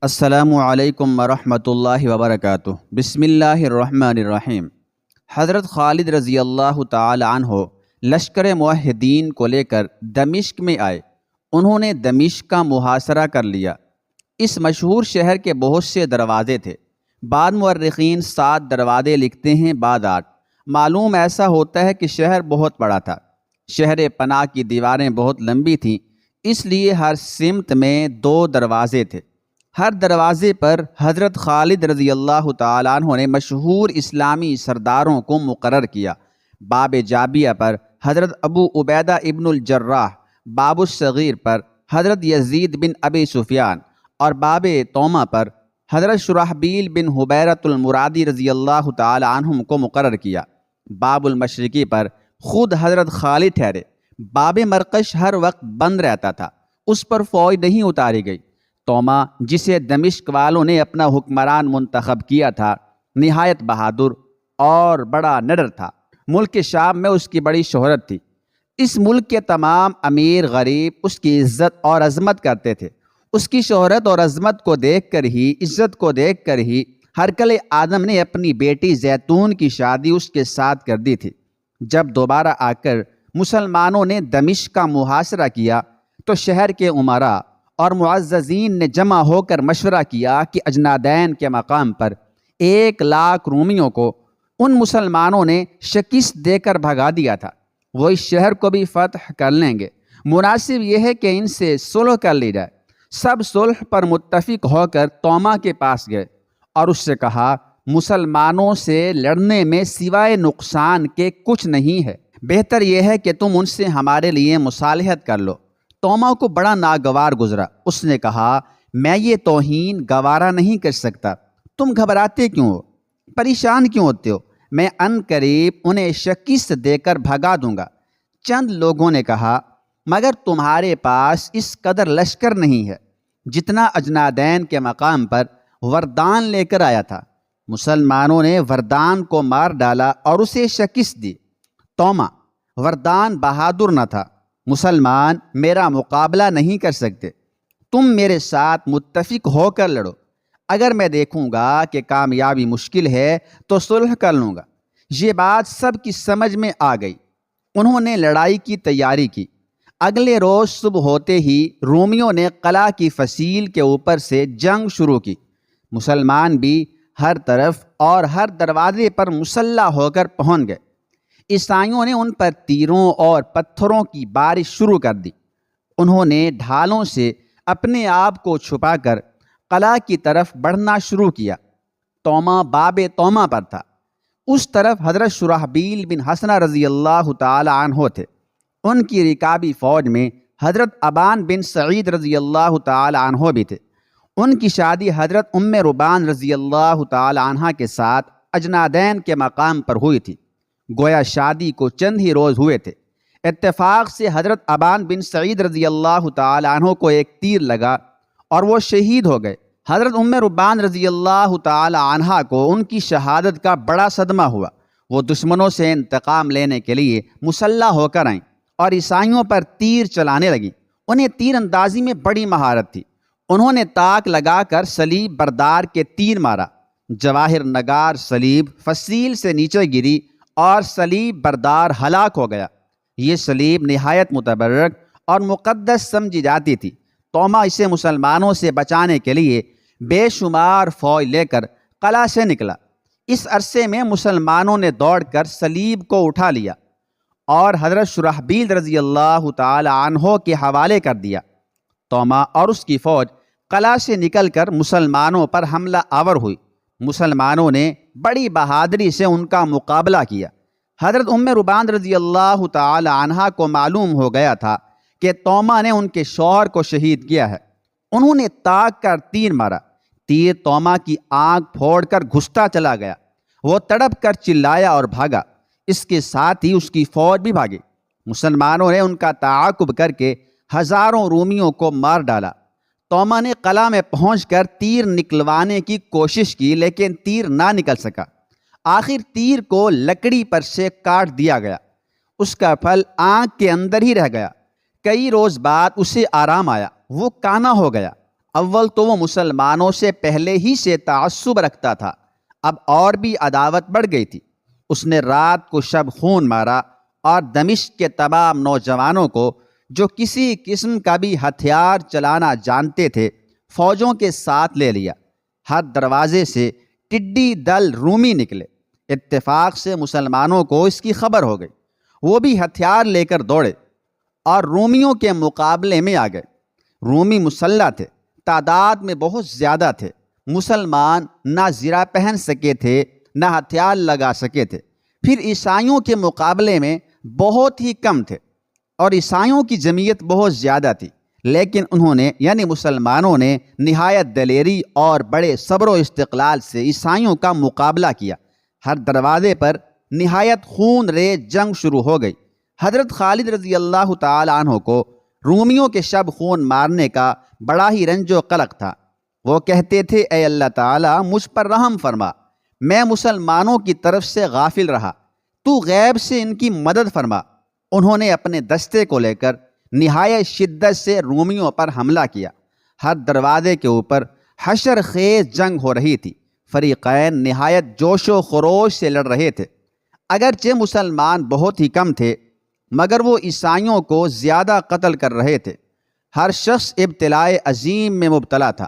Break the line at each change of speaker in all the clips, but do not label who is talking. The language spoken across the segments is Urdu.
السلام علیکم ورحمۃ اللہ وبرکاتہ۔ بسم اللہ الرحمن الرحیم۔ حضرت خالد رضی اللہ تعالی عنہ لشکر موحدین کو لے کر دمشق میں آئے۔ انہوں نے دمشق کا محاصرہ کر لیا۔ اس مشہور شہر کے بہت سے دروازے تھے، بعض مورخین 7 دروازے لکھتے ہیں، بعض 8۔ معلوم ایسا ہوتا ہے کہ شہر بہت بڑا تھا۔ شہر پناہ کی دیواریں بہت لمبی تھیں، اس لیے ہر سمت میں 2 دروازے تھے۔ ہر دروازے پر حضرت خالد رضی اللہ تعالیٰ عنہ نے مشہور اسلامی سرداروں کو مقرر کیا۔ باب جابیہ پر حضرت ابو عبیدہ ابن الجراح، باب الصغیر پر حضرت یزید بن ابی سفیان اور باب تومہ پر حضرت شرحبیل بن حبیرۃ المرادی رضی اللہ تعالیٰ عنہم کو مقرر کیا۔ باب المشرقی پر خود حضرت خالد ٹھہرے۔ باب مرقش ہر وقت بند رہتا تھا، اس پر فوج نہیں اتاری گئی۔ تومہ، جسے دمشق والوں نے اپنا حکمران منتخب کیا تھا، نہایت بہادر اور بڑا نڈر تھا۔ ملک شام میں اس کی بڑی شہرت تھی۔ اس ملک کے تمام امیر غریب اس کی عزت اور عظمت کرتے تھے۔ اس کی شہرت اور عظمت کو دیکھ کر ہی، عزت کو دیکھ کر ہی ہرقل آدم نے اپنی بیٹی زیتون کی شادی اس کے ساتھ کر دی تھی۔ جب دوبارہ آ کر مسلمانوں نے دمشق کا محاصرہ کیا تو شہر کے امراء اور معززین نے جمع ہو کر مشورہ کیا کہ اجنادین کے مقام پر 1,00,000 رومیوں کو ان مسلمانوں نے شکست دے کر بھگا دیا تھا، وہ اس شہر کو بھی فتح کر لیں گے۔ مناسب یہ ہے کہ ان سے صلح کر لی جائے۔ سب صلح پر متفق ہو کر تومہ کے پاس گئے اور اس سے کہا، مسلمانوں سے لڑنے میں سوائے نقصان کے کچھ نہیں ہے، بہتر یہ ہے کہ تم ان سے ہمارے لیے مصالحت کر لو۔ تومہ کو بڑا ناگوار گزرا۔ اس نے کہا، میں یہ توہین گوارا نہیں کر سکتا۔ تم گھبراتے کیوں ہو؟ پریشان کیوں ہوتے ہو؟ میں ان قریب انہیں شکست دے کر بھگا دوں گا۔ چند لوگوں نے کہا، مگر تمہارے پاس اس قدر لشکر نہیں ہے جتنا اجنادین کے مقام پر وردان لے کر آیا تھا۔ مسلمانوں نے وردان کو مار ڈالا اور اسے شکست دی۔ تومہ، وردان بہادر نہ تھا، مسلمان میرا مقابلہ نہیں کر سکتے، تم میرے ساتھ متفق ہو کر لڑو۔ اگر میں دیکھوں گا کہ کامیابی مشکل ہے تو صلح کر لوں گا۔ یہ بات سب کی سمجھ میں آ گئی۔ انہوں نے لڑائی کی تیاری کی۔ اگلے روز صبح ہوتے ہی رومیوں نے قلعہ کی فصیل کے اوپر سے جنگ شروع کی۔ مسلمان بھی ہر طرف اور ہر دروازے پر مسلح ہو کر پہنچ گئے۔ عیسائیوں نے ان پر تیروں اور پتھروں کی بارش شروع کر دی۔ انہوں نے ڈھالوں سے اپنے آپ کو چھپا کر قلعہ کی طرف بڑھنا شروع کیا۔ تومہ باب تومہ پر تھا۔ اس طرف حضرت شرحبیل بن حسنہ رضی اللہ تعالی عنہ تھے۔ ان کی رکابی فوج میں حضرت ابان بن سعید رضی اللہ تعالی عنہ بھی تھے۔ ان کی شادی حضرت ام ربان رضی اللہ تعالی عنہ کے ساتھ اجنادین کے مقام پر ہوئی تھی۔ گویا شادی کو چند ہی روز ہوئے تھے۔ اتفاق سے حضرت ابان بن سعید رضی اللہ تعالی عنہ کو ایک تیر لگا اور وہ شہید ہو گئے۔ حضرت ام ربان رضی اللہ تعالی عنہ کو ان کی شہادت کا بڑا صدمہ ہوا۔ وہ دشمنوں سے انتقام لینے کے لیے مسلح ہو کر آئیں اور عیسائیوں پر تیر چلانے لگیں۔ انہیں تیر اندازی میں بڑی مہارت تھی۔ انہوں نے طاق لگا کر صلیب بردار کے تیر مارا۔ جواہر نگار صلیب فصیل سے نیچے گری اور صلیب بردار ہلاک ہو گیا۔ یہ صلیب نہایت متبرک اور مقدس سمجھی جاتی تھی۔ تومہ اسے مسلمانوں سے بچانے کے لیے بے شمار فوج لے کر قلعہ سے نکلا۔ اس عرصے میں مسلمانوں نے دوڑ کر صلیب کو اٹھا لیا اور حضرت شرحبیل رضی اللہ تعالی عنہ کے حوالے کر دیا۔ تومہ اور اس کی فوج قلعہ سے نکل کر مسلمانوں پر حملہ آور ہوئی۔ مسلمانوں نے بڑی بہادری سے ان کا مقابلہ کیا۔ حضرت ام ربان رضی اللہ تعالی عنہا کو معلوم ہو گیا تھا کہ تومہ نے ان کے شوہر کو شہید کیا ہے۔ انہوں نے طاق کر تیر مارا۔ تیر تومہ کی آنکھ پھوڑ کر گھستا چلا گیا۔ وہ تڑپ کر چلایا اور بھاگا۔ اس کے ساتھ ہی اس کی فوج بھی بھاگی۔ مسلمانوں نے ان کا تعاقب کر کے ہزاروں رومیوں کو مار ڈالا۔ تومہ نے قلعہ میں پہنچ کر تیر نکلوانے کی کوشش کی، لیکن تیر نہ نکل سکا۔ آخر تیر کو لکڑی پر سے کاٹ دیا گیا۔ اس کا پھل آنکھ کے اندر ہی رہ گیا۔ کئی روز بعد اسے آرام آیا، وہ کانا ہو گیا۔ اول تو وہ مسلمانوں سے پہلے ہی سے تعصب رکھتا تھا، اب اور بھی عداوت بڑھ گئی تھی۔ اس نے رات کو شب خون مارا اور دمشق کے تمام نوجوانوں کو جو کسی قسم کا بھی ہتھیار چلانا جانتے تھے فوجوں کے ساتھ لے لیا۔ ہر دروازے سے ٹڈی دل رومی نکلے۔ اتفاق سے مسلمانوں کو اس کی خبر ہو گئی، وہ بھی ہتھیار لے کر دوڑے اور رومیوں کے مقابلے میں آ گئے۔ رومی مسلح تھے، تعداد میں بہت زیادہ تھے۔ مسلمان نہ زرہ پہن سکے تھے نہ ہتھیار لگا سکے تھے، پھر عیسائیوں کے مقابلے میں بہت ہی کم تھے اور عیسائیوں کی جمعیت بہت زیادہ تھی، لیکن انہوں نے یعنی مسلمانوں نے نہایت دلیری اور بڑے صبر و استقلال سے عیسائیوں کا مقابلہ کیا۔ ہر دروازے پر نہایت خون ریز جنگ شروع ہو گئی۔ حضرت خالد رضی اللہ تعالی عنہ کو رومیوں کے شب خون مارنے کا بڑا ہی رنج و قلق تھا۔ وہ کہتے تھے، اے اللہ تعالیٰ مجھ پر رحم فرما، میں مسلمانوں کی طرف سے غافل رہا، تو غیب سے ان کی مدد فرما۔ انہوں نے اپنے دستے کو لے کر نہایت شدت سے رومیوں پر حملہ کیا۔ ہر دروازے کے اوپر حشر خیز جنگ ہو رہی تھی۔ فریقین نہایت جوش و خروش سے لڑ رہے تھے۔ اگرچہ مسلمان بہت ہی کم تھے مگر وہ عیسائیوں کو زیادہ قتل کر رہے تھے۔ ہر شخص ابتلاء عظیم میں مبتلا تھا۔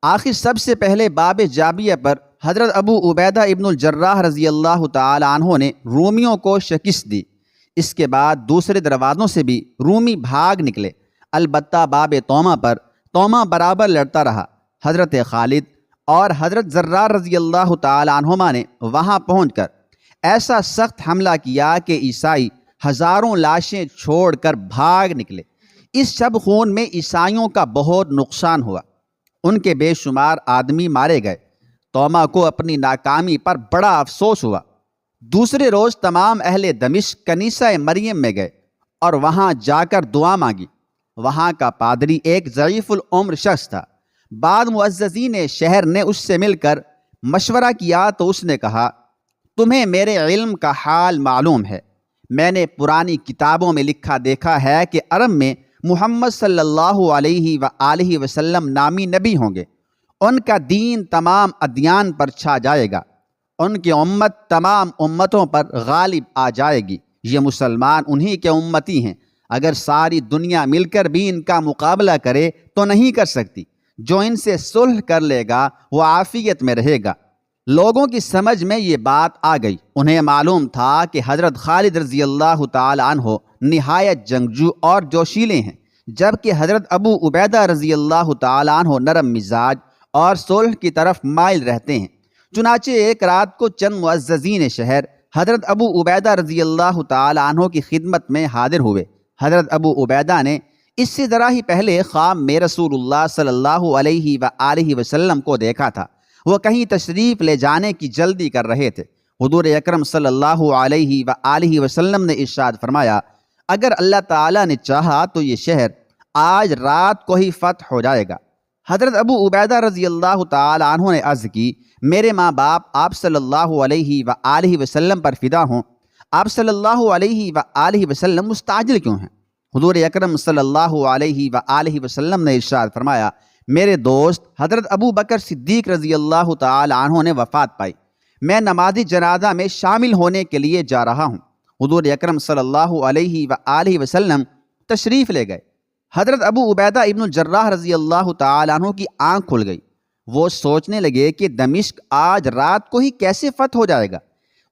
آخر سب سے پہلے باب جابیہ پر حضرت ابو عبیدہ ابن الجراح رضی اللہ تعالی عنہ نے رومیوں کو شکست دی۔ اس کے بعد دوسرے دروازوں سے بھی رومی بھاگ نکلے، البتہ باب توما پر توما برابر لڑتا رہا۔ حضرت خالد اور حضرت زرار رضی اللہ تعالی عنہما نے وہاں پہنچ کر ایسا سخت حملہ کیا کہ عیسائی ہزاروں لاشیں چھوڑ کر بھاگ نکلے۔ اس شب خون میں عیسائیوں کا بہت نقصان ہوا، ان کے بے شمار آدمی مارے گئے۔ توما کو اپنی ناکامی پر بڑا افسوس ہوا۔ دوسرے روز تمام اہل دمشق کنیسہ مریم میں گئے اور وہاں جا کر دعا مانگی۔ وہاں کا پادری ایک ضعیف العمر شخص تھا۔ بعد معززین شہر نے اس سے مل کر مشورہ کیا تو اس نے کہا، تمہیں میرے علم کا حال معلوم ہے، میں نے پرانی کتابوں میں لکھا دیکھا ہے کہ عرب میں محمد صلی اللہ علیہ وآلہ وسلم نامی نبی ہوں گے، ان کا دین تمام ادیان پر چھا جائے گا، ان کی امت تمام امتوں پر غالب آ جائے گی۔ یہ مسلمان انہی کے امتی ہیں، اگر ساری دنیا مل کر بھی ان کا مقابلہ کرے تو نہیں کر سکتی، جو ان سے صلح کر لے گا وہ عافیت میں رہے گا۔ لوگوں کی سمجھ میں یہ بات آ گئی۔ انہیں معلوم تھا کہ حضرت خالد رضی اللہ تعالی عنہ نہایت جنگجو اور جوشیلے ہیں، جبکہ حضرت ابو عبیدہ رضی اللہ تعالی عنہ نرم مزاج اور صلح کی طرف مائل رہتے ہیں۔ چنانچہ ایک رات کو چند معززین شہر حضرت ابو عبیدہ رضی اللہ تعالی عنہ کی خدمت میں حاضر ہوئے۔ حضرت ابو عبیدہ نے اس سے ذرا ہی پہلے خواب میں رسول اللہ صلی اللہ علیہ وآلہ وسلم کو دیکھا تھا۔ وہ کہیں تشریف لے جانے کی جلدی کر رہے تھے۔ حضور اکرم صلی اللہ علیہ وآلہ وسلم نے ارشاد فرمایا، اگر اللہ تعالیٰ نے چاہا تو یہ شہر آج رات کو ہی فتح ہو جائے گا۔ حضرت ابو عبیدہ رضی اللہ تعالی عنہ نے عرض کی، میرے ماں باپ آپ صلی اللہ علیہ وآلہ وسلم پر فدا ہوں، آپ صلی اللہ علیہ وآلہ وسلم مستعجل کیوں ہیں؟ حضور اکرم صلی اللہ علیہ وآلہ وسلم نے ارشاد فرمایا، میرے دوست حضرت ابو بکر صدیق رضی اللہ تعالی عنہ نے وفات پائی، میں نماز جنازہ میں شامل ہونے کے لیے جا رہا ہوں۔ حضور اکرم صلی اللہ علیہ وآلہ وسلم تشریف لے گئے۔ حضرت ابو عبیدہ ابن الجراح رضی اللہ تعالی عنہ کی آنکھ کھل گئی۔ وہ سوچنے لگے کہ دمشق آج رات کو ہی کیسے فتح ہو جائے گا۔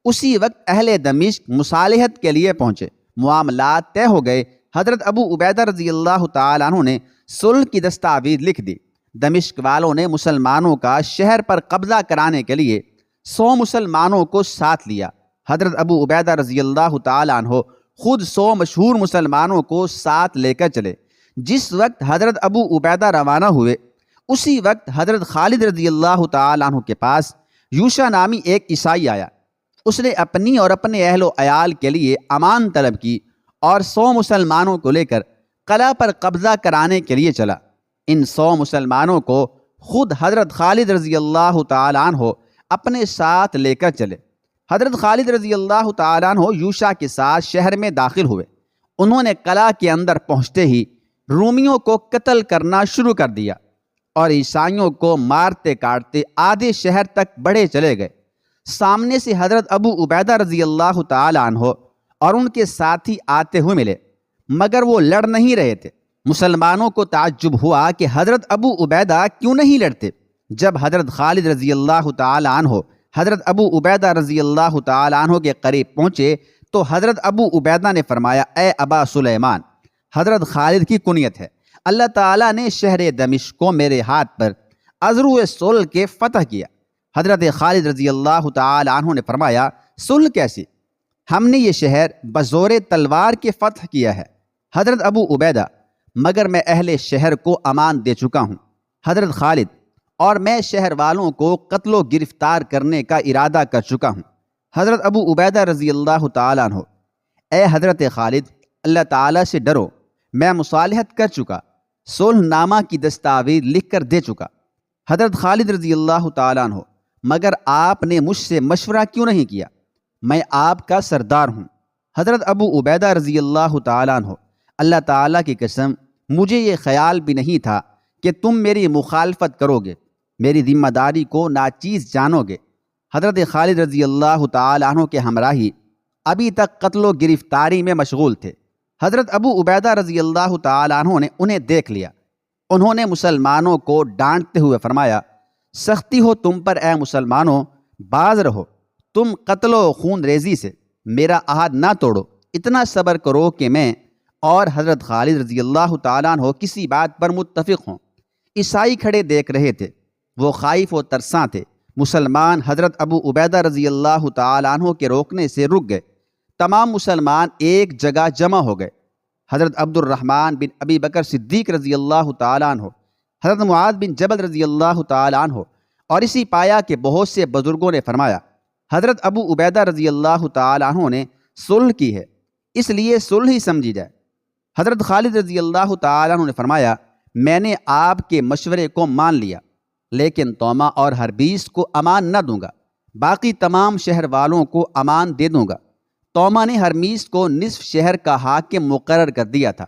اسی وقت اہل دمشق مصالحت کے لیے پہنچے، معاملات طے ہو گئے۔ حضرت ابو عبیدہ رضی اللہ تعالی عنہ نے صلح کی دستاویز لکھ دی۔ دمشق والوں نے مسلمانوں کا شہر پر قبضہ کرانے کے لیے 100 مسلمانوں کو ساتھ لیا۔ حضرت ابو عبیدہ رضی اللہ تعالی عنہ خود 100 مشہور مسلمانوں کو ساتھ لے کر چلے۔ جس وقت حضرت ابو عبیدہ روانہ ہوئے اسی وقت حضرت خالد رضی اللہ تعالی عنہ کے پاس یوشا نامی ایک عیسائی آیا۔ اس نے اپنی اور اپنے اہل و عیال کے لیے امان طلب کی اور 100 مسلمانوں کو لے کر قلعہ پر قبضہ کرانے کے لیے چلا۔ ان 100 مسلمانوں کو خود حضرت خالد رضی اللہ تعالی عنہ اپنے ساتھ لے کر چلے۔ حضرت خالد رضی اللہ تعالی عنہ یوشا کے ساتھ شہر میں داخل ہوئے۔ انہوں نے قلعہ کے اندر پہنچتے ہی رومیوں کو قتل کرنا شروع کر دیا اور عیسائیوں کو مارتے کاٹتے آدھے شہر تک بڑھے چلے گئے۔ سامنے سے حضرت ابو عبیدہ رضی اللہ تعالی عنہ اور ان کے ساتھی آتے ہوئے ملے، مگر وہ لڑ نہیں رہے تھے۔ مسلمانوں کو تعجب ہوا کہ حضرت ابو عبیدہ کیوں نہیں لڑتے۔ جب حضرت خالد رضی اللہ تعالی عنہ حضرت ابو عبیدہ رضی اللہ تعالی عنہ کے قریب پہنچے تو حضرت ابو عبیدہ نے فرمایا، اے ابا سلیمان، حضرت خالد کی کنیت ہے، اللہ تعالیٰ نے شہر دمشق کو میرے ہاتھ پر عذرو صلح کے فتح کیا۔ حضرت خالد رضی اللہ تعالی عنہ نے فرمایا، صلح کیسی؟ ہم نے یہ شہر بزور تلوار کے فتح کیا ہے۔ حضرت ابو عبیدہ، مگر میں اہل شہر کو امان دے چکا ہوں۔ حضرت خالد، اور میں شہر والوں کو قتل و گرفتار کرنے کا ارادہ کر چکا ہوں۔ حضرت ابو عبیدہ رضی اللہ تعالیٰ عنہ، اے حضرت خالد، اللہ تعالیٰ سے ڈرو، میں مصالحت کر چکا، صلح نامہ کی دستاویز لکھ کر دے چکا۔ حضرت خالد رضی اللہ تعالیٰ عنہ، مگر آپ نے مجھ سے مشورہ کیوں نہیں کیا؟ میں آپ کا سردار ہوں۔ حضرت ابو عبیدہ رضی اللہ تعالیٰ عنہ، اللہ تعالیٰ کی قسم، مجھے یہ خیال بھی نہیں تھا کہ تم میری مخالفت کرو گے، میری ذمہ داری کو ناچیز جانو گے۔ حضرت خالد رضی اللہ تعالیٰ عنہ کے ہمراہی ابھی تک قتل و گرفتاری میں مشغول تھے۔ حضرت ابو عبیدہ رضی اللہ تعالیٰ عنہ نے انہیں دیکھ لیا۔ انہوں نے مسلمانوں کو ڈانٹتے ہوئے فرمایا، سختی ہو تم پر اے مسلمانوں، باز رہو، تم قتل و خون ریزی سے میرا عہد نہ توڑو، اتنا صبر کرو کہ میں اور حضرت خالد رضی اللہ تعالیٰ عنہ کسی بات پر متفق ہوں۔ عیسائی کھڑے دیکھ رہے تھے، وہ خائف و ترساں تھے۔ مسلمان حضرت ابو عبیدہ رضی اللہ تعالیٰ عنہ کے روکنے سے رک گئے۔ تمام مسلمان ایک جگہ جمع ہو گئے۔ حضرت عبد الرحمن بن ابی بکر صدیق رضی اللہ تعالیٰ عنہ، حضرت معاذ بن جبل رضی اللہ تعالیٰ عنہ اور اسی پایا کے بہت سے بزرگوں نے فرمایا، حضرت ابو عبیدہ رضی اللہ تعالیٰ عنہ نے صلح کی ہے، اس لیے صلح ہی سمجھی جائے۔ حضرت خالد رضی اللہ تعالیٰ عنہ نے فرمایا، میں نے آپ کے مشورے کو مان لیا، لیکن تومہ اور حربیس کو امان نہ دوں گا، باقی تمام شہر والوں کو امان دے دوں گا۔ تومہ نے ہرمیس کو نصف شہر کا حاکم مقرر کر دیا تھا۔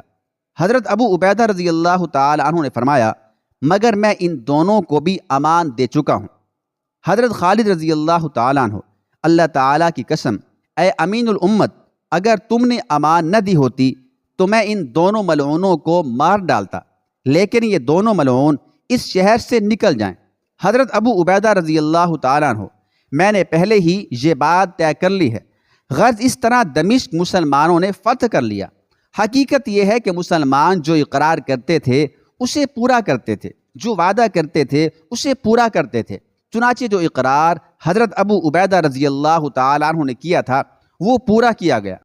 حضرت ابو عبیدہ رضی اللہ تعالی عنہ نے فرمایا، مگر میں ان دونوں کو بھی امان دے چکا ہوں۔ حضرت خالد رضی اللہ تعالیٰ عنہ، اللہ تعالیٰ کی قسم، اے امین الامت، اگر تم نے امان نہ دی ہوتی تو میں ان دونوں ملعونوں کو مار ڈالتا، لیکن یہ دونوں ملعون اس شہر سے نکل جائیں۔ حضرت ابو عبیدہ رضی اللہ تعالیٰ عنہ، میں نے پہلے ہی یہ بات طے کر لی ہے، غرض اس طرح دمشق مسلمانوں نے فتح کر لیا۔ حقیقت یہ ہے کہ مسلمان جو اقرار کرتے تھے اسے پورا کرتے تھے، جو وعدہ کرتے تھے اسے پورا کرتے تھے۔ چنانچہ جو اقرار حضرت ابو عبیدہ رضی اللہ تعالیٰ عنہ نے کیا تھا وہ پورا کیا گیا۔